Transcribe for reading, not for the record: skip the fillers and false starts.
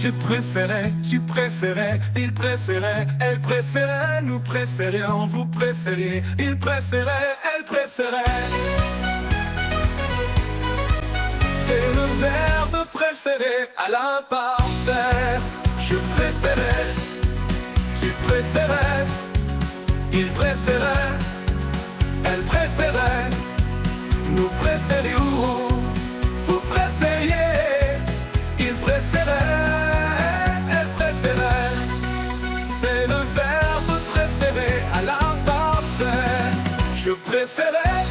Je préférais, tu préférais, il préférait, elle préférait, nous préférions, vous préfériez, il préférait, elle préférait. C'est le verbe préféré à l'imparfait. Je préférais, tu préférais, il préférait, elle préférait, nous préférions, vous préfériez, il préférait. C'est le verbe préféré à l'imparfait. Je préférais,